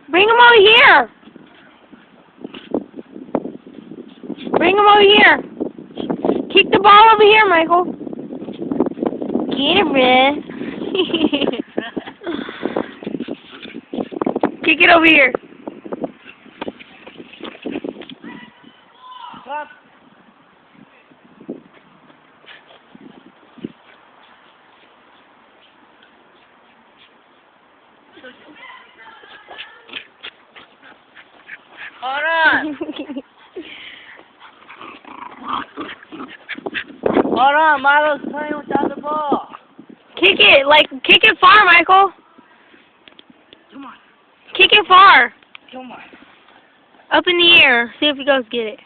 Bring him over here. Bring him over here. Kick the ball over here, Michael. Get it, man. Kick it over here. Stop. Hold on. Hold on, Milo's playing without the ball. Kick it far, Michael. Come on. Kick it far. Come on. Up in the air. See if he goes get it.